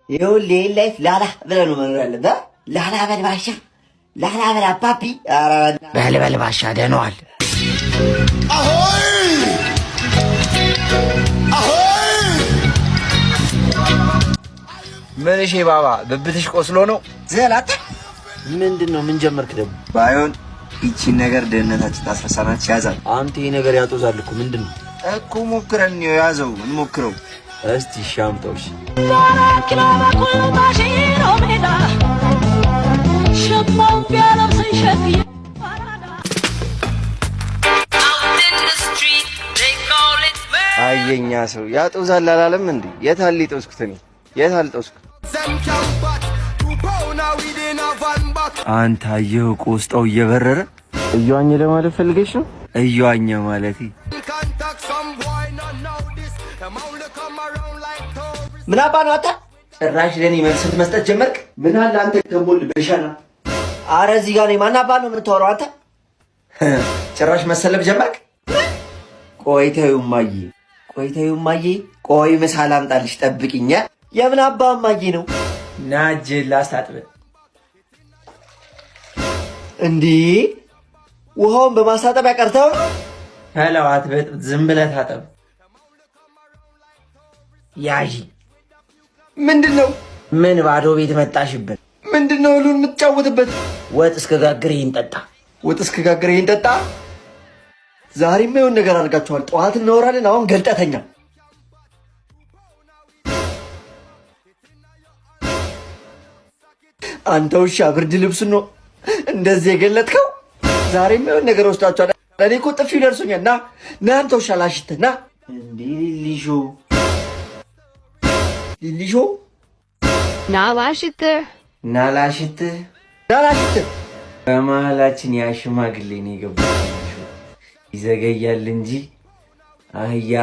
ይኸውልህ ላይፍ ላላ ብለህ ነው መኖር ያለብህ። ላላ በል ባሻ፣ ላላ በል አባቢ። ኧረ በል ባሻ ደህና ዋል። አሆይ አሆይ። ምን እሺ ባባ ብብትሽ ቆስሎ ነው? ዘላታ ምንድን ነው? ምን ጀመርክ ደግሞ? ባይሆን ይቺን ነገር ደህንነታችን ታስረሳናች። ያዛል። አንተ ይሄ ነገር ያጦዛል እኮ። ምንድን ነው እኮ? ሞክረን ነው ያዘው። እንሞክረው እስቲ። ሻምጣውሽ አየኛ ሰው ያጦዛል አላለም እንዴ? የታል ጦስኩት? እኔ የታል ጦስኩት? አንተ አየው ቆስጣው እየበረረ እየዋኘ ለማለት ፈልገሽ ነው? እየዋኘ ማለት ምን አባ ነው አንተ? ጭራሽ ለኔ መልስት መስጠት ጀመርክ? ምን አለ አንተ ከሞል በሻና። አረ እዚህ ጋር ነኝ። ማን አባ ነው የምታወራው አንተ? ጭራሽ መሰለብ ጀመርክ? ቆይተው ማዬ፣ ቆይተው ማዬ፣ ቆይ ምሳ ላምጣልሽ ጠብቂኝ። የምን አባ ማዬ ነው? ናጅ ላስታጥብ እንዴ? ውሃውን በማስታጠቢያ ቀርተው ነው? ፈላዋት በጥብጥ ዝም ብለህ ታጠብ። ያዢ ምንድነው? ምን ባዶ ቤት መጣሽበት? ምንድነው ሁሉን የምትጫወትበት? ወጥ እስከጋግር ይሄን ጠጣ። ወጥ እስከጋግር ይሄን ጠጣ። ዛሬማ የሆነ ነገር አድርጋችኋል። ጠዋት እናወራለን፣ አሁን ገልጠተኛ። አንተ ውሻ ብርድ ልብሱን ነው እንደዚህ የገለጥከው? ዛሬማ የሆነ ነገር ወስዳችኋል። እኔ እኮ ጥፊ ደርሶኛል። ና አንተ ውሻ ላሽትህ ና። እንዴ ሊሾ ሊሾ ናላሽትህ በመሀላችን ያ ሽማግሌ ነው የገባው። ይዘገያል እንጂ አህያ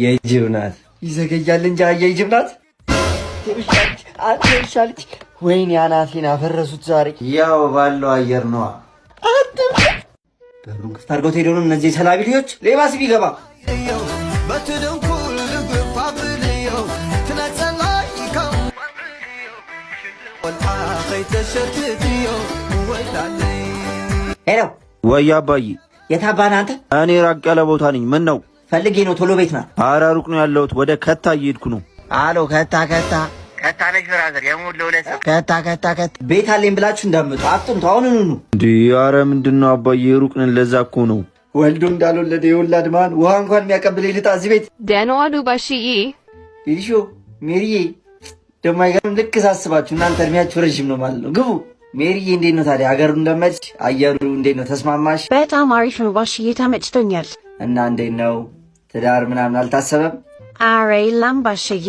የጅብ ናት። ይዘገያል እንጂ አህያ የጅብ ናት። አትሻልች። ወይኔ አናቴን አፈረሱት ዛሬ። ያው ባለው አየር ነዋ። በሩን ክፍት አድርገው ሄደው ነው እነዚህ ሰላቢ ልጆች። ሌባስ ቢገባ ሄሎ። ወይ አባዬ። የት አባህ ነህ አንተ? እኔ ራቅ ያለ ቦታ ነኝ። ምን ነው? ፈልጌ ነው። ቶሎ ቤት ና። ኧረ ሩቅ ነው ያለሁት። ወደ ከታ እየሄድኩ ነው። አሎ ከታ ነች ብራዘር። የሞት ለሁለት ሰው ከታ ቤት አለኝ ብላችሁ እንዳትመጡ አጥንቱ። አሁን ኑኑ እንዴ! ኧረ ምንድን ነው አባዬ? ሩቅ ነን። ለዛ እኮ ነው። ወልዶ እንዳልወለደ የወላድ ማን ውሃ እንኳን የሚያቀብል ልጣ እዚህ ቤት ደህና ዋሉ ባሽዬ። ቢልሾ ሜሪዬ ደግሞ አይገርም። ልክ ሳስባችሁ እናንተ እድሜያችሁ ረዥም ነው ማለት ነው። ግቡ። ሜሪዬ እንዴት ነው ታዲያ? ሀገሩ እንደመድሽ አየሩ እንዴት ነው? ተስማማሽ? በጣም አሪፍ ነው ባሽዬ፣ ተመችቶኛል። እና እንዴት ነው ትዳር ምናምን አልታሰበም? አረ የለም ባሽዬ።